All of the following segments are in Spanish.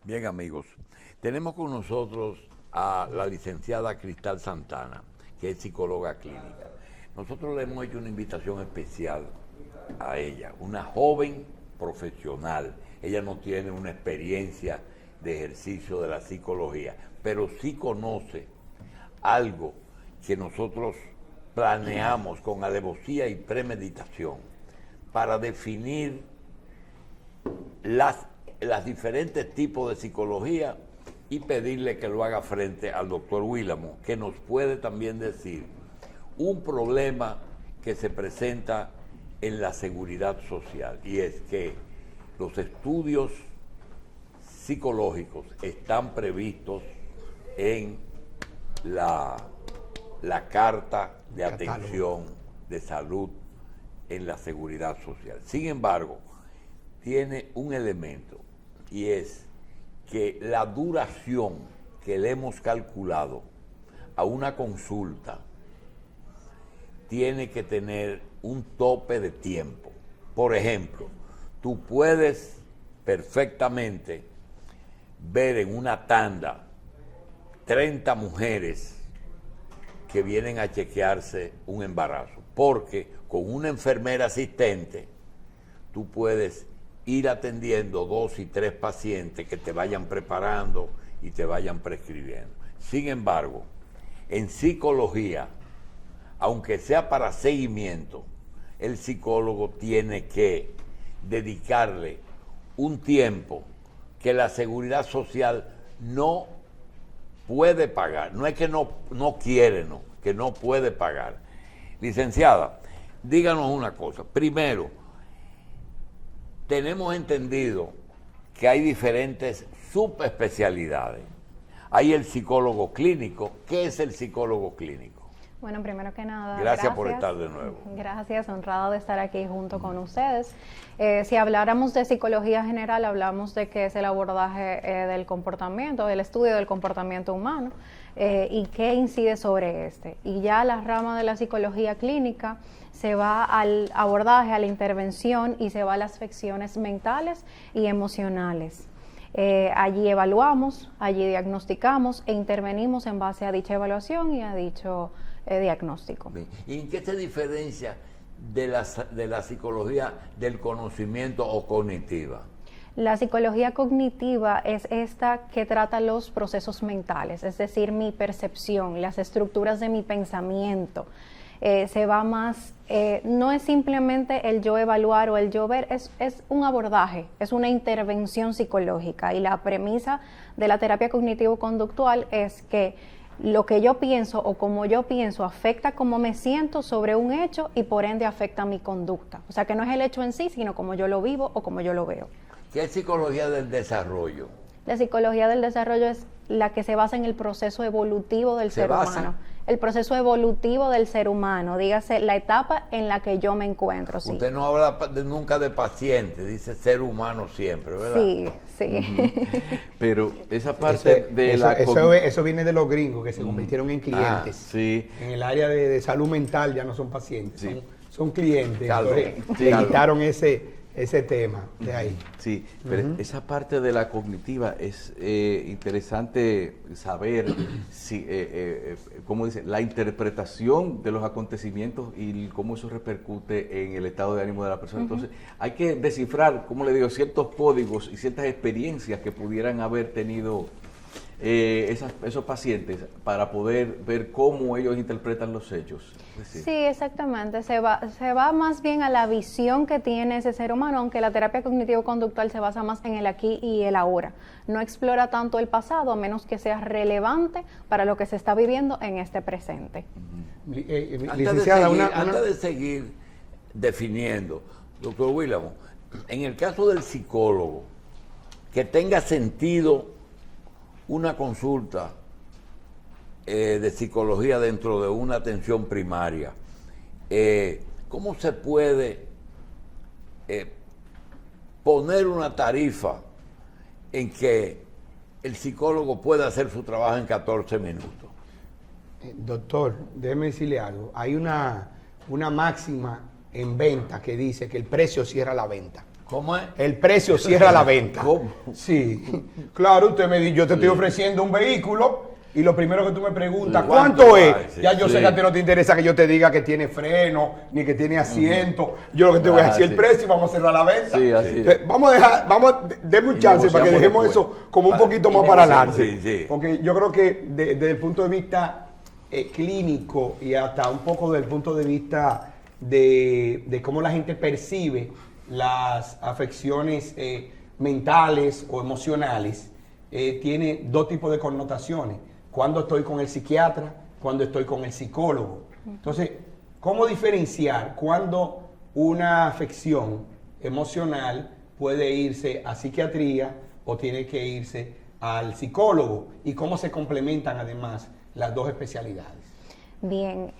Bien, amigos, tenemos con nosotros a la licenciada Cristal Santana, que es psicóloga clínica. Nosotros le hemos hecho una invitación especial a ella, una joven profesional. Ella no tiene una experiencia de ejercicio de la psicología, pero sí conoce algo que nosotros planeamos con alevosía y premeditación para definir las diferentes tipos de psicología y pedirle que lo haga frente al doctor Willamo, que nos puede también decir un problema que se presenta en la seguridad social, y es que los estudios psicológicos están previstos en la Carta de Atención de Salud en la Seguridad Social. Sin embargo, tiene un elemento, y es que la duración que le hemos calculado a una consulta tiene que tener un tope de tiempo. Por ejemplo, tú puedes perfectamente ver en una tanda 30 mujeres que vienen a chequearse un embarazo, porque con una enfermera asistente tú puedes ir atendiendo 2 y 3 pacientes que te vayan preparando y te vayan prescribiendo. Sin embargo, en psicología, aunque sea para seguimiento, el psicólogo tiene que dedicarle un tiempo que la seguridad social no puede pagar. No es que no quiere, no, que no puede pagar. Licenciada, díganos una cosa. Primero, tenemos entendido que hay diferentes subespecialidades. Hay el psicólogo clínico. ¿Qué es el psicólogo clínico? Bueno, primero que nada, gracias por estar de nuevo. Gracias, honrado de estar aquí junto con ustedes. Si habláramos de psicología general, hablamos de que es el abordaje del comportamiento, del estudio del comportamiento humano y qué incide sobre este. Y ya la rama de la psicología clínica se va al abordaje, a la intervención y se va a las afecciones mentales y emocionales. Allí evaluamos, allí diagnosticamos e intervenimos en base a dicha evaluación y a dicho diagnóstico. ¿Y en qué se diferencia de la psicología del conocimiento o cognitiva? La psicología cognitiva es esta que trata los procesos mentales, es decir, mi percepción, las estructuras de mi pensamiento. Se va más, no es simplemente el yo evaluar o el yo ver, es un abordaje, es una intervención psicológica, y la premisa de la terapia cognitivo-conductual es que lo que yo pienso o como yo pienso afecta cómo me siento sobre un hecho y por ende afecta mi conducta. O sea que no es el hecho en sí, sino cómo yo lo vivo o cómo yo lo veo. ¿Qué es psicología del desarrollo? La psicología del desarrollo es la que se basa en el proceso evolutivo del ser humano. El proceso evolutivo del ser humano, dígase la etapa en la que yo me encuentro. Sí. Usted no habla nunca de paciente, dice ser humano siempre, ¿verdad? Sí, sí. Pero esa parte eso viene de los gringos que se convirtieron en clientes. Sí. En el área de salud mental ya no son pacientes, sí, son clientes. Claro, sí, quitaron ese tema de ahí. Sí, pero esa parte de la cognitiva es interesante saber si, cómo dice, la interpretación de los acontecimientos y cómo eso repercute en el estado de ánimo de la persona. Entonces, hay que descifrar, como le digo, ciertos códigos y ciertas experiencias que pudieran haber tenido esos pacientes para poder ver cómo ellos interpretan los hechos. Sí, exactamente. Se va más bien a la visión que tiene ese ser humano, aunque la terapia cognitivo-conductual se basa más en el aquí y el ahora. No explora tanto el pasado, a menos que sea relevante para lo que se está viviendo en este presente. Antes de seguir definiendo, doctor Willamo, en el caso del psicólogo, que tenga sentido una consulta de psicología dentro de una atención primaria, ¿cómo se puede poner una tarifa en que el psicólogo pueda hacer su trabajo en 14 minutos? Doctor, déjeme decirle algo. Hay una máxima en venta que dice que el precio cierra la venta. ¿Cómo es? El precio cierra la venta. ¿Cómo? Sí. Claro, usted me dice, yo te estoy ofreciendo un vehículo y lo primero que tú me preguntas, ¿Cuánto ¿cuánto es? vale? Sí, Ya yo sé sí. que a ti no te interesa que yo te diga que tiene freno, ni que tiene asiento. Yo lo que te voy a decir sí. el precio y vamos a cerrar la venta. Sí, así es. Entonces, denme un Y chance para que negociamos dejemos después. eso como un poquito y más para negociamos, adelante. sí, sí. Porque yo creo que desde el punto de vista clínico y hasta un poco desde el punto de vista de cómo la gente percibe las afecciones mentales o emocionales, tiene dos tipos de connotaciones. Cuando estoy con el psiquiatra, cuando estoy con el psicólogo. Entonces, ¿cómo diferenciar cuando una afección emocional puede irse a psiquiatría o tiene que irse al psicólogo? ¿Y cómo se complementan además las dos especialidades? Bien,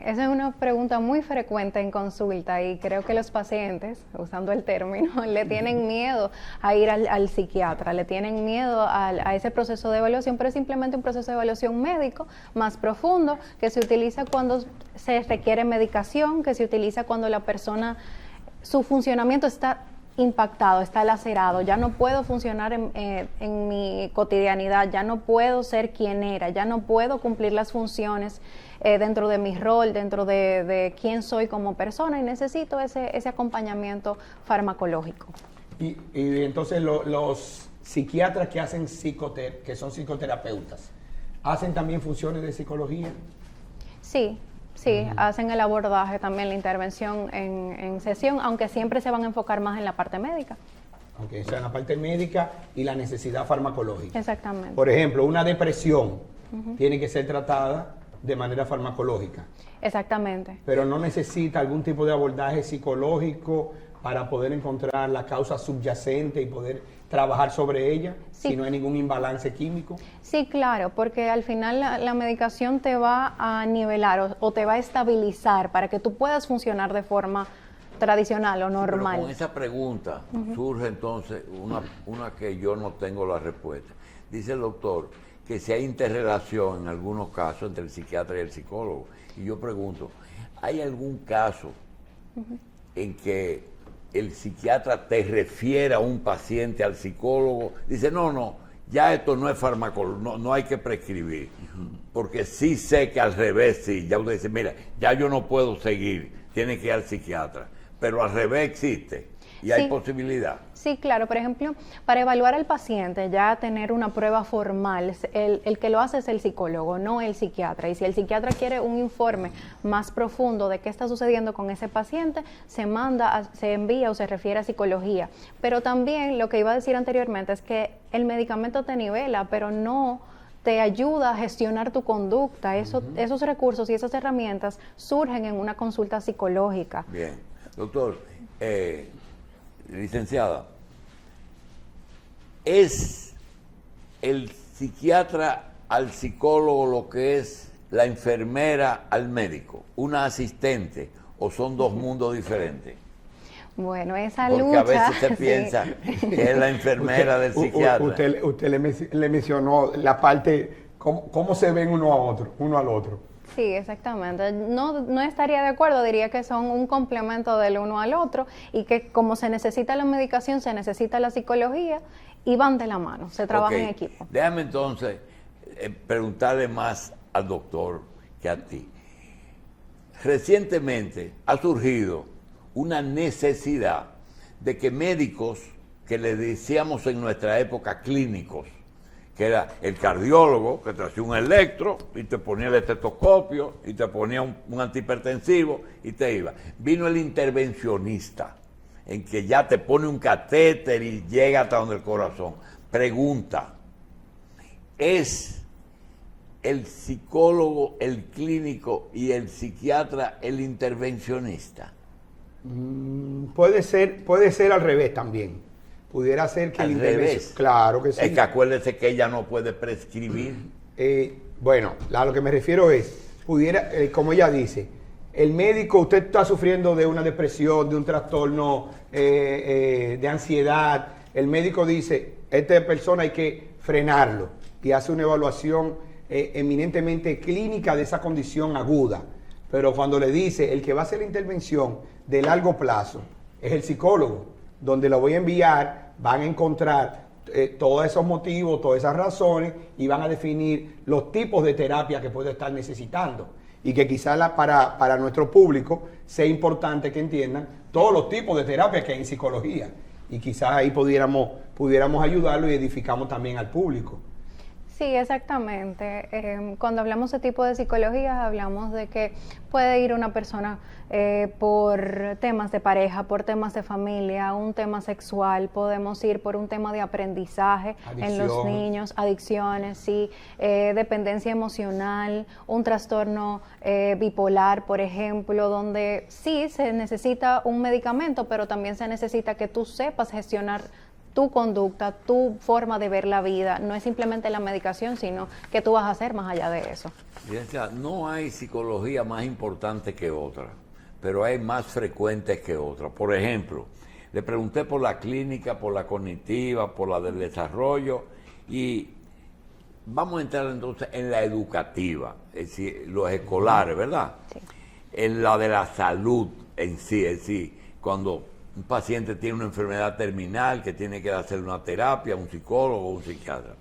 esa es una pregunta muy frecuente en consulta y creo que los pacientes, usando el término, le tienen miedo a ir al psiquiatra, le tienen miedo a ese proceso de evaluación, pero es simplemente un proceso de evaluación médico más profundo que se utiliza cuando se requiere medicación, que se utiliza cuando la persona, su funcionamiento está impactado, está lacerado, ya no puedo funcionar en mi cotidianidad, ya no puedo ser quien era, ya no puedo cumplir las funciones dentro de mi rol, dentro de quién soy como persona y necesito ese acompañamiento farmacológico. Y entonces los psiquiatras que hacen que son psicoterapeutas, ¿hacen también funciones de psicología? Sí, hacen el abordaje también, la intervención en sesión, aunque siempre se van a enfocar más en la parte médica. Okay, o sea, en la parte médica y la necesidad farmacológica. Exactamente. Por ejemplo, una depresión tiene que ser tratada de manera farmacológica, Exactamente. pero no necesita algún tipo de abordaje psicológico para poder encontrar la causa subyacente y poder trabajar sobre ella, Sí. si no hay ningún imbalance químico. Sí, claro, porque al final la medicación te va a nivelar o te va a estabilizar para que tú puedas funcionar de forma tradicional o normal. Pero con esa pregunta surge entonces una que yo no tengo la respuesta. Dice el doctor que si hay interrelación en algunos casos entre el psiquiatra y el psicólogo. Y yo pregunto, ¿hay algún caso en que el psiquiatra te refiere a un paciente al psicólogo? Dice, no, ya esto no es farmacológico, no hay que prescribir. Porque sí sé que al revés, sí, ya usted dice, mira, ya yo no puedo seguir, tiene que ir al psiquiatra. Pero al revés existe y hay Sí. posibilidad. Sí, claro. Por ejemplo, para evaluar al paciente, ya tener una prueba formal, el que lo hace es el psicólogo, no el psiquiatra. Y si el psiquiatra quiere un informe más profundo de qué está sucediendo con ese paciente, se envía o se refiere a psicología. Pero también lo que iba a decir anteriormente es que el medicamento te nivela, pero no te ayuda a gestionar tu conducta. Esos recursos y esas herramientas surgen en una consulta psicológica. Bien. Doctor, licenciada, ¿es el psiquiatra al psicólogo lo que es la enfermera al médico, una asistente, o son dos mundos diferentes? Bueno, esa Porque lucha... a veces se sí. piensa que es la enfermera del psiquiatra. Usted le mencionó la parte, cómo se ven uno al otro. Sí, exactamente. No estaría de acuerdo, diría que son un complemento del uno al otro y que como se necesita la medicación, se necesita la psicología y van de la mano, se trabaja Ok, en equipo. Déjame entonces preguntarle más al doctor que a ti. Recientemente ha surgido una necesidad de que médicos, que le decíamos en nuestra época clínicos, que era el cardiólogo que te hacía un electro y te ponía el estetoscopio y te ponía un antihipertensivo y te iba. Vino el intervencionista, en que ya te pone un catéter y llega hasta donde el corazón. Pregunta, ¿es el psicólogo el clínico y el psiquiatra el intervencionista? Puede ser al revés también. Pudiera ser que Al revés. Claro que sí. Es que acuérdese que ella no puede prescribir. Bueno, a lo que me refiero es, como ella dice, el médico, usted está sufriendo de una depresión, de un trastorno de ansiedad, el médico dice, esta persona hay que frenarlo y hace una evaluación eminentemente clínica de esa condición aguda. Pero cuando le dice, el que va a hacer la intervención de largo plazo es el psicólogo, donde lo voy a enviar, van a encontrar todos esos motivos, todas esas razones y van a definir los tipos de terapia que puede estar necesitando. Y que quizás para nuestro público sea importante que entiendan todos los tipos de terapia que hay en psicología. Y quizás ahí pudiéramos ayudarlo y edificamos también al público. Sí, exactamente. Cuando hablamos de tipo de psicologías, hablamos de que puede ir una persona por temas de pareja, por temas de familia, un tema sexual, podemos ir por un tema de aprendizaje en los niños, adicciones, sí, dependencia emocional, un trastorno bipolar, por ejemplo, donde sí se necesita un medicamento, pero también se necesita que tú sepas gestionar tu conducta, tu forma de ver la vida. No es simplemente la medicación, sino que tú vas a hacer más allá de eso. No hay psicología más importante que otra, pero hay más frecuentes que otras. Por ejemplo, le pregunté por la clínica, por la cognitiva, por la del desarrollo, y vamos a entrar entonces en la educativa, es decir, los escolares, ¿verdad? Sí. En la de la salud en sí, cuando un paciente tiene una enfermedad terminal que tiene que hacer una terapia, un psicólogo o un psiquiatra.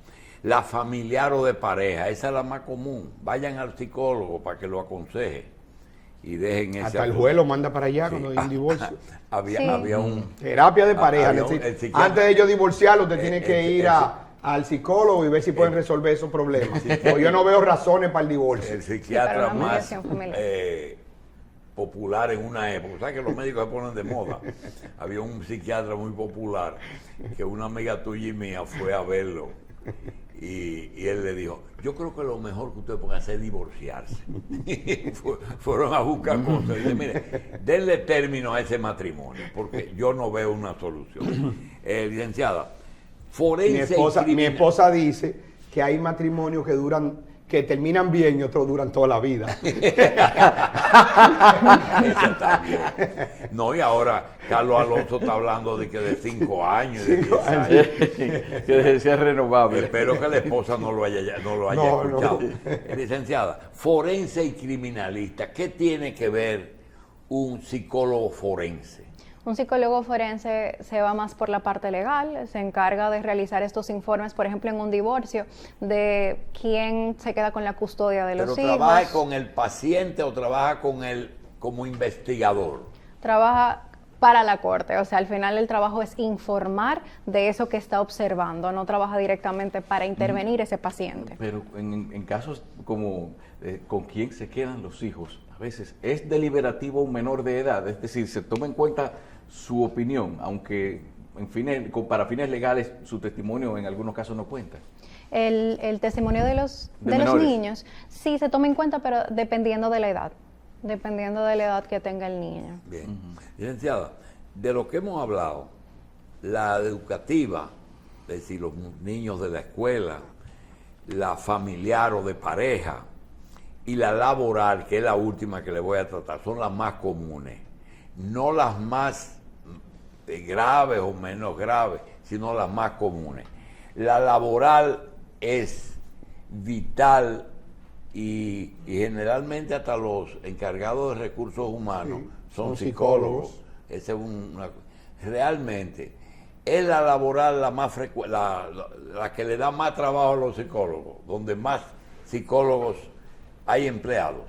La familiar o de pareja, esa es la más común. Vayan al psicólogo para que lo aconseje y dejen ese... Hasta el juez lo manda para allá cuando hay un divorcio. Había un... Terapia de pareja. Antes de ellos divorciarlo, usted tiene que ir al psicólogo y ver si pueden resolver esos problemas. Pues yo no veo razones para el divorcio. El psiquiatra más popular en una época, ¿sabes que los médicos se ponen de moda? Había un psiquiatra muy popular que una amiga tuya y mía fue a verlo y él le dijo, yo creo que lo mejor que ustedes pueden hacer es divorciarse. Fueron a buscar cosas y dice, mire, denle término a ese matrimonio porque yo no veo una solución. Licenciada, forense mi esposa dice que hay matrimonios que terminan bien y otros duran toda la vida. Eso también. No, y ahora Carlos Alonso está hablando de que de 5 años, de 10 años. Que sea renovable. Espero que la esposa no lo haya escuchado. Licenciada, forense y criminalista, ¿qué tiene que ver un psicólogo forense? Un psicólogo forense se va más por la parte legal, se encarga de realizar estos informes, por ejemplo, en un divorcio, de quién se queda con la custodia de los hijos. ¿Pero trabaja con el paciente o trabaja con él como investigador? Trabaja para la corte, o sea, al final el trabajo es informar de eso que está observando, no trabaja directamente para intervenir ese paciente. Pero en casos como con quién se quedan los hijos, a veces es deliberativo un menor de edad, es decir, se toma en cuenta su opinión, aunque para fines legales su testimonio en algunos casos no cuenta. El testimonio de los niños sí se toma en cuenta, pero dependiendo de la edad que tenga el niño. Bien. Licenciada, de lo que hemos hablado, la educativa, es decir, los niños de la escuela, la familiar o de pareja, y la laboral, que es la última que le voy a tratar, son las más comunes. No las más graves o menos graves, sino las más comunes. La laboral es vital y generalmente hasta los encargados de recursos humanos son psicólogos. Esa es realmente es la laboral la más la que le da más trabajo a los psicólogos, donde más psicólogos hay empleados.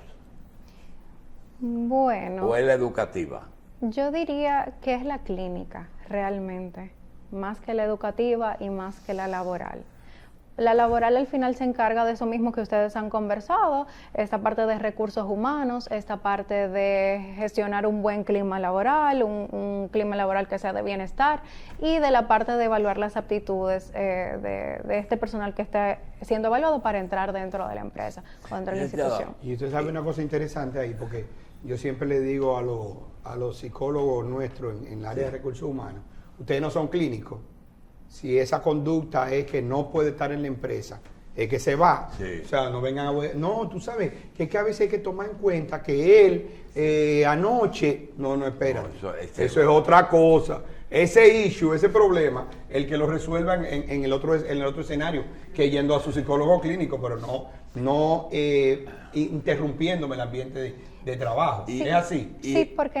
Bueno. ¿O es la educativa? Yo diría que es la clínica, realmente, más que la educativa y más que la laboral. La laboral al final se encarga de eso mismo que ustedes han conversado, esta parte de recursos humanos, esta parte de gestionar un buen clima laboral, un clima laboral que sea de bienestar, y de la parte de evaluar las aptitudes de este personal que esté siendo evaluado para entrar dentro de la empresa o dentro de la institución. Y usted sabe una cosa interesante ahí, porque yo siempre le digo a los psicólogos nuestros en el área de recursos humanos, ustedes no son clínicos. Si esa conducta es que no puede estar en la empresa, es que se va. Sí. O sea, no vengan a... No, tú sabes que es que a veces hay que tomar en cuenta que él anoche... No, espera. No, eso es otra cosa. Ese issue, ese problema, el que lo resuelvan en el otro escenario, que yendo a su psicólogo clínico, pero no interrumpiéndome el ambiente de trabajo. ¿Es así? Sí, porque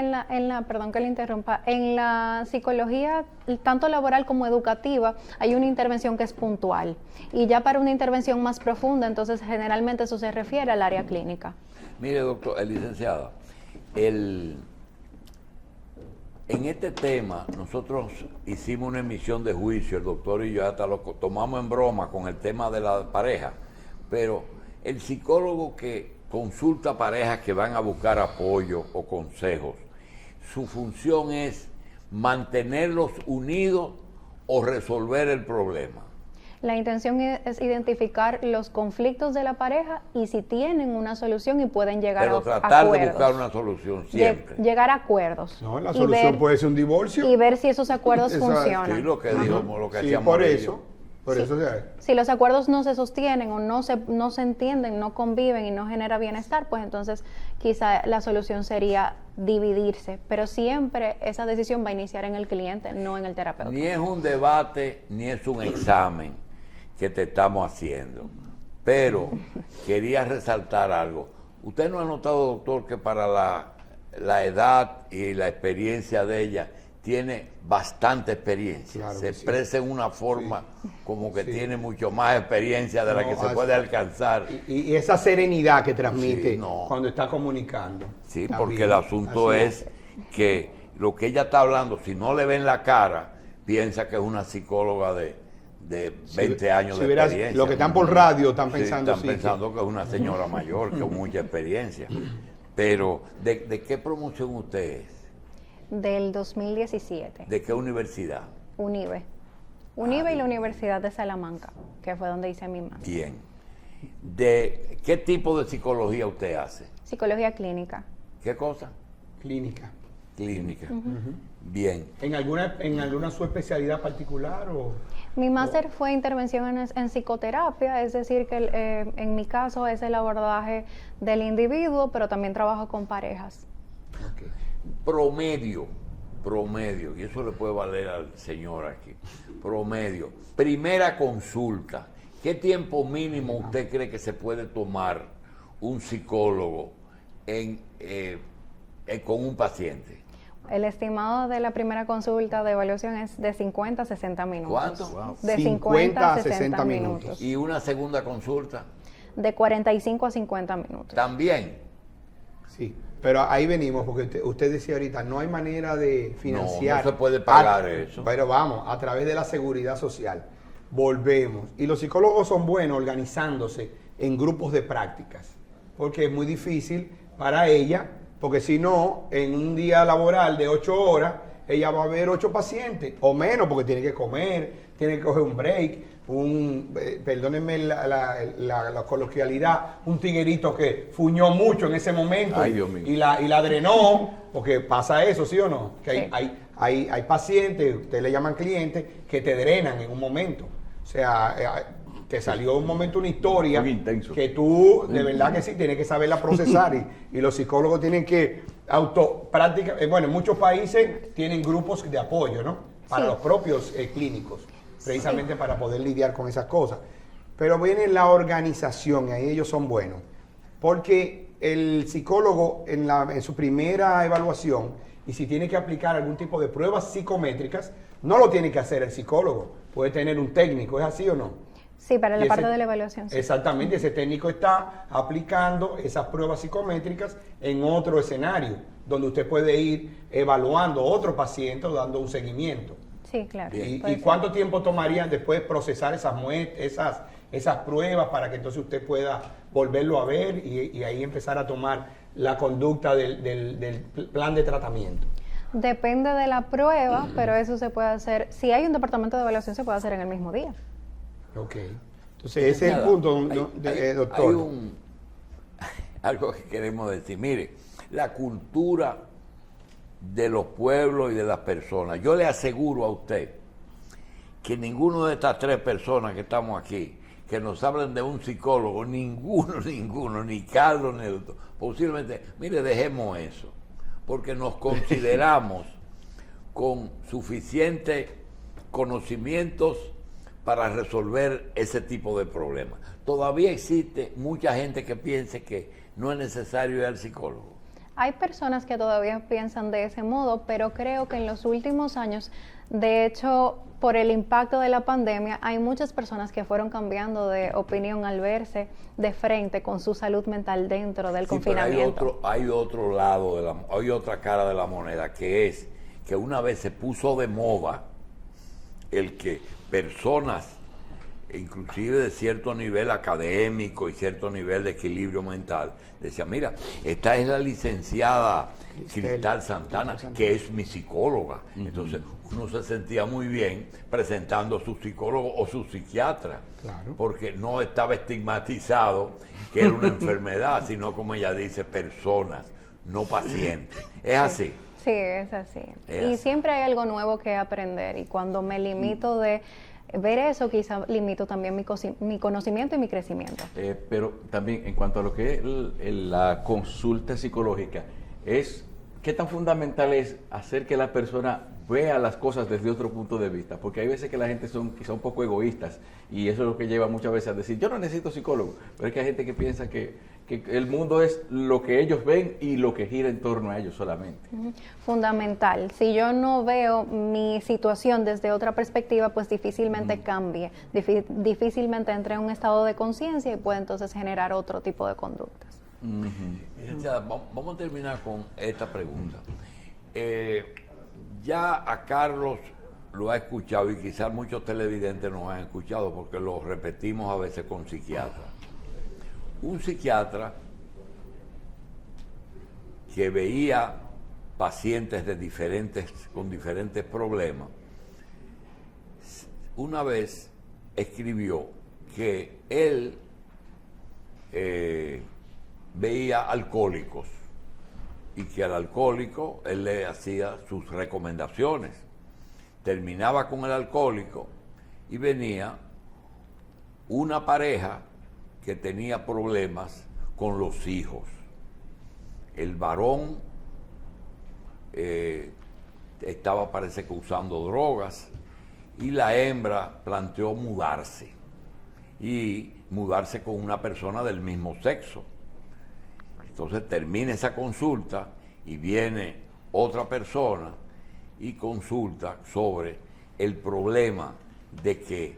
perdón que le interrumpa, en la psicología, tanto laboral como educativa, hay una intervención que es puntual. Y ya para una intervención más profunda, entonces generalmente eso se refiere al área clínica. Mire, doctor, licenciada, en este tema nosotros hicimos una emisión de juicio, el doctor y yo hasta lo tomamos en broma con el tema de la pareja, pero el psicólogo que consulta parejas que van a buscar apoyo o consejos, su función es mantenerlos unidos o resolver el problema. La intención es identificar los conflictos de la pareja y si tienen una solución y pueden llegar Pero a tratar acuerdos. de buscar una solución siempre. Llegar a acuerdos. No, la y solución puede ser un divorcio. Y ver si esos acuerdos Exacto. funcionan. Sí, lo que dijimos, lo que Sí, hacíamos por ellos. eso. Por Sí. eso Si los acuerdos no se sostienen o no se entienden, no conviven y no genera bienestar, pues entonces quizá la solución sería dividirse. Pero siempre esa decisión va a iniciar en el cliente, no en el terapeuta. Ni es un debate, ni es un examen que te estamos haciendo. Pero quería resaltar algo. ¿Usted no ha notado, doctor, que para la edad y la experiencia de ella, tiene bastante experiencia? Claro se que sí. expresa en una forma como que Sí. tiene mucho más experiencia de la No, que se así- puede alcanzar. Y esa serenidad que transmite Sí, no. cuando está comunicando. Sí, También. porque el asunto Así es que lo que ella está hablando, si no le ven la cara, piensa que es una psicóloga de 20 años si de verás, experiencia. los que están por radio están Sí, pensando están sí, pensando que es una señora mayor, con mucha experiencia. Pero, ¿de qué promoción usted es? Del 2017, ¿De qué universidad? UNIBE. UNIBE y la Universidad de Salamanca, que fue donde hice mi máster. Bien. ¿De qué tipo de psicología usted hace? Psicología clínica. ¿Qué cosa? clínica. Clínica. Bien. ¿En alguna subespecialidad particular o...? Mi máster fue intervención en psicoterapia, es decir, que en mi caso es el abordaje del individuo, pero también trabajo con parejas. Ok. Promedio, y eso le puede valer al señor aquí. Promedio. Primera consulta. ¿Qué tiempo mínimo usted cree que se puede tomar un psicólogo con un paciente? El estimado de la primera consulta de evaluación es de 50 a 60 minutos. ¿Cuánto? Wow. De 50 a 60 minutos. ¿Y una segunda consulta? De 45 a 50 minutos. También. Sí, pero ahí venimos, porque usted decía ahorita, no hay manera de financiar. No se puede pagar eso. Pero vamos, a través de la seguridad social. Volvemos. Y los psicólogos son buenos organizándose en grupos de prácticas, porque es muy difícil para ella, porque si no, en un día laboral de 8 horas, ella va a ver 8 pacientes, o menos, porque tiene que comer, tiene que coger un break, perdónenme la coloquialidad, un tiguerito que fuñó mucho en ese momento. Ay, Dios mío. y la drenó, porque pasa eso, ¿sí o no? Que Sí. hay pacientes, ustedes le llaman clientes, que te drenan en un momento. O sea, te salió un momento una historia Muy intenso. que tú, de verdad que sí, tienes que saberla procesar y los psicólogos tienen que práctica. Bueno, en muchos países tienen grupos de apoyo, ¿no? Para Sí. los propios clínicos, precisamente para poder lidiar con esas cosas. Pero viene la organización, y ahí ellos son buenos. Porque el psicólogo en su primera evaluación, y si tiene que aplicar algún tipo de pruebas psicométricas, no lo tiene que hacer el psicólogo, puede tener un técnico, ¿es así o no? Sí, para Y la ese- parte de la evaluación. Sí. Exactamente, ese técnico está aplicando esas pruebas psicométricas en otro escenario, donde usted puede ir evaluando otro paciente o dando un seguimiento. Sí, claro. ¿Y puede ser. cuánto tiempo tomaría después procesar esas pruebas para que entonces usted pueda volverlo a ver y ahí empezar a tomar la conducta del plan de tratamiento? Depende de la prueba, pero eso se puede hacer, si hay un departamento de evaluación, se puede hacer en el mismo día. Ok. Entonces ese es el Nada, punto, doctor. Hay algo que queremos decir. Mire, la cultura de los pueblos y de las personas. Yo le aseguro a usted que ninguno de estas 3 personas que estamos aquí, que nos hablan de un psicólogo, ninguno, ni Carlos, ni el doctor, posiblemente, mire, dejemos eso, porque nos consideramos con suficientes conocimientos para resolver ese tipo de problemas. Todavía existe mucha gente que piense que no es necesario ir al psicólogo. Hay personas que todavía piensan de ese modo, pero creo que en los últimos años, de hecho, por el impacto de la pandemia, hay muchas personas que fueron cambiando de opinión al verse de frente con su salud mental dentro del confinamiento. Pero hay otro lado, hay otra cara de la moneda, que es que una vez se puso de moda el que personas, inclusive de cierto nivel académico y cierto nivel de equilibrio mental, decían, mira, esta es la licenciada Cristal Santana, que es mi psicóloga. Entonces uno se sentía muy bien presentando a su psicólogo o su psiquiatra, porque no estaba estigmatizado que era una enfermedad, sino, como ella dice, personas, no pacientes. Es así. Sí, es así. Y siempre hay algo nuevo que aprender, y cuando me limito de ver eso, quizá limito también mi conocimiento y mi crecimiento. Pero también en cuanto a lo que es la consulta psicológica, ¿qué tan fundamental es hacer que la persona vea las cosas desde otro punto de vista? Porque hay veces que la gente son quizá un poco egoístas, y eso es lo que lleva muchas veces a decir, yo no necesito psicólogo, pero es que hay gente que piensa que el mundo es lo que ellos ven y lo que gira en torno a ellos solamente. Fundamental. Si yo no veo mi situación desde otra perspectiva, pues difícilmente cambie, difícilmente entre en un estado de conciencia y puede entonces generar otro tipo de conductas. Vamos a terminar con esta pregunta. Ya a Carlos lo ha escuchado, y quizás muchos televidentes nos han escuchado porque lo repetimos a veces con psiquiatras. Un psiquiatra que veía pacientes con diferentes problemas, una vez escribió que él veía alcohólicos y que al alcohólico él le hacía sus recomendaciones. Terminaba con el alcohólico y venía una pareja que tenía problemas con los hijos. El varón estaba, parece que, usando drogas, y la hembra planteó mudarse con una persona del mismo sexo. Entonces termina esa consulta y viene otra persona y consulta sobre el problema de que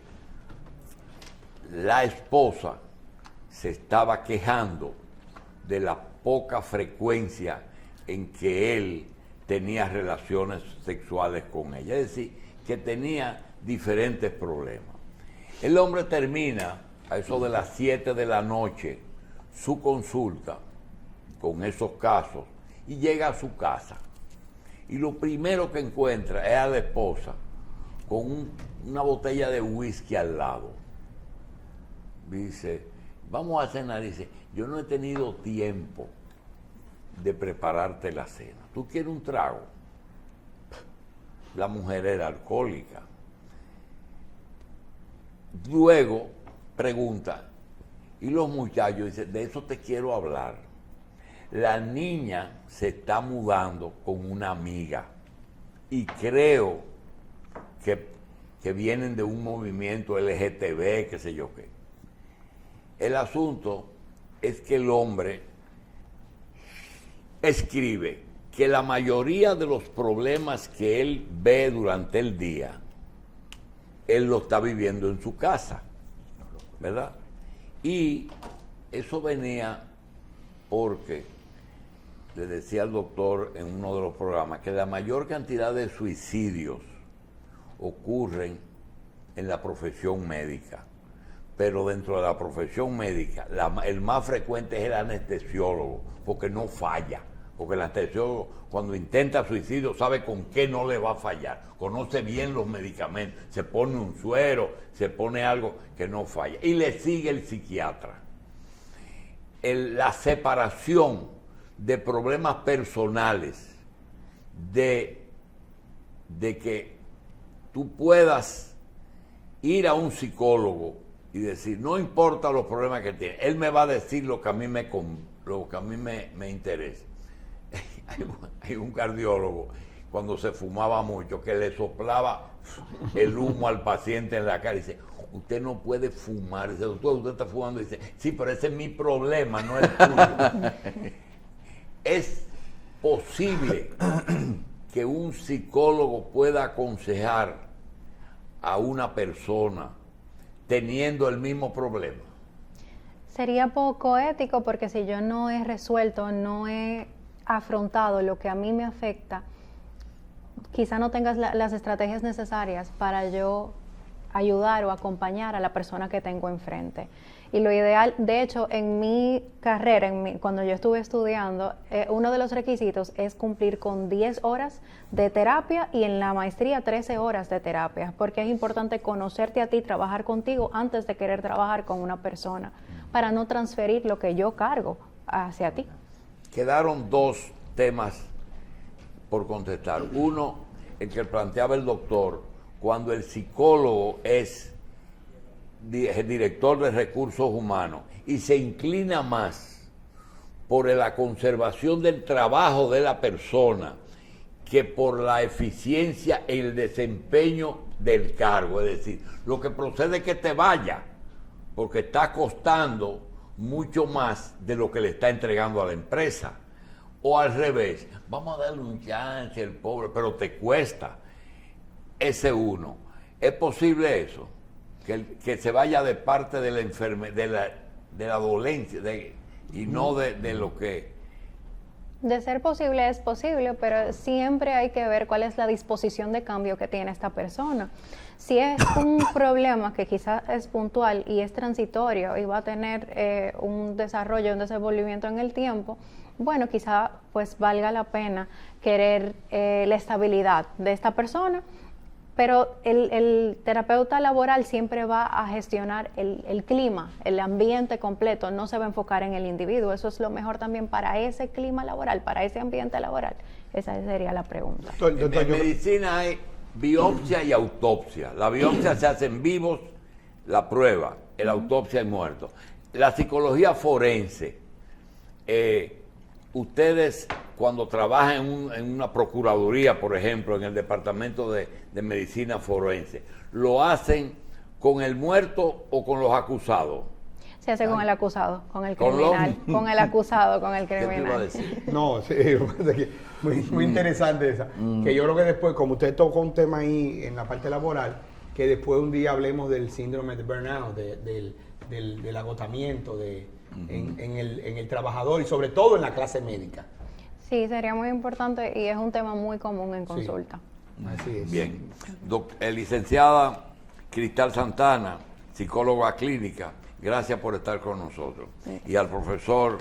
la esposa se estaba quejando de la poca frecuencia en que él tenía relaciones sexuales con ella, es decir, que tenía diferentes problemas. El hombre termina a eso de las 7 de la noche su consulta con esos casos y llega a su casa, y lo primero que encuentra es a la esposa con una botella de whisky al lado. Dice, vamos a cenar. Dice, yo no he tenido tiempo de prepararte la cena. ¿Tú quieres un trago? La mujer era alcohólica. Luego pregunta, y los muchachos dicen, de eso te quiero hablar. La niña se está mudando con una amiga y creo que vienen de un movimiento LGTB, qué sé yo qué. El asunto es que el hombre escribe que la mayoría de los problemas que él ve durante el día, él lo está viviendo en su casa, ¿verdad? Y eso venía porque, le decía al doctor en uno de los programas, que la mayor cantidad de suicidios ocurren en la profesión médica. Pero dentro de la profesión médica, el más frecuente es el anestesiólogo, porque no falla. Porque el anestesiólogo, cuando intenta suicidio, sabe con qué no le va a fallar. Conoce bien los medicamentos, se pone un suero, se pone algo que no falla. Y le sigue el psiquiatra. La separación de problemas personales, de que tú puedas ir a un psicólogo y decir, no importa los problemas que tiene, él me va a decir lo que a mí me interesa. Hay un cardiólogo, cuando se fumaba mucho, que le soplaba el humo al paciente en la cara y dice, usted no puede fumar. Dice, doctor, usted está fumando. Y dice, sí, pero ese es mi problema, no el tuyo. Es posible que un psicólogo pueda aconsejar a una persona teniendo el mismo problema? Sería poco ético porque si yo no he resuelto, no he afrontado lo que a mí me afecta, quizá no tengas las estrategias necesarias para yo ayudar o acompañar a la persona que tengo enfrente. Y lo ideal, de hecho, en mi carrera, cuando yo estuve estudiando, uno de los requisitos es cumplir con 10 horas de terapia y en la maestría 13 horas de terapia, porque es importante conocerte a ti, trabajar contigo antes de querer trabajar con una persona, para no transferir lo que yo cargo hacia ti. Quedaron dos temas por contestar. Uno, el que planteaba el doctor, cuando el psicólogo es director de recursos humanos y se inclina más por la conservación del trabajo de la persona que por la eficiencia en el desempeño del cargo. Es decir, lo que procede es que te vaya, porque está costando mucho más de lo que le está entregando a la empresa. O al revés, vamos a darle un chance al pobre, pero te cuesta. Ese uno. ¿Es posible eso? Que se vaya de parte de la enfermedad, de la dolencia, y no de lo que... De ser posible es posible, pero siempre hay que ver cuál es la disposición de cambio que tiene esta persona. Si es un problema que quizás es puntual y es transitorio y va a tener un desarrollo, un desenvolvimiento en el tiempo, bueno, quizá pues valga la pena querer la estabilidad de esta persona, pero el terapeuta laboral siempre va a gestionar el clima, el ambiente completo, no se va a enfocar en el individuo. Eso es lo mejor también para ese clima laboral, para ese ambiente laboral. Esa sería la pregunta. En medicina hay biopsia y autopsia. La biopsia se hace en vivos, la prueba, la autopsia en muertos. La psicología forense, ustedes cuando trabajan en una procuraduría, por ejemplo, en el departamento de medicina forense, ¿lo hacen con el muerto o con los acusados? Se hace con el acusado, con el criminal, con el acusado, con el ¿Qué te iba a criminal. decir? No, sí, muy interesante esa. Que yo creo que después, como usted tocó un tema ahí en la parte laboral, que después un día hablemos del síndrome de burnout, del agotamiento en el trabajador y sobre todo en la clase médica. Sí, sería muy importante y es un tema muy común en consulta. Así es. Bien. Licenciada Cristal Santana, psicóloga clínica, gracias por estar con nosotros. Sí. Y al profesor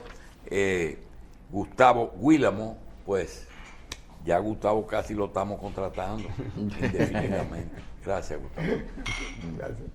Gustavo Guílamo, pues ya Gustavo casi lo estamos contratando indefinidamente. Gracias, Gustavo. Gracias.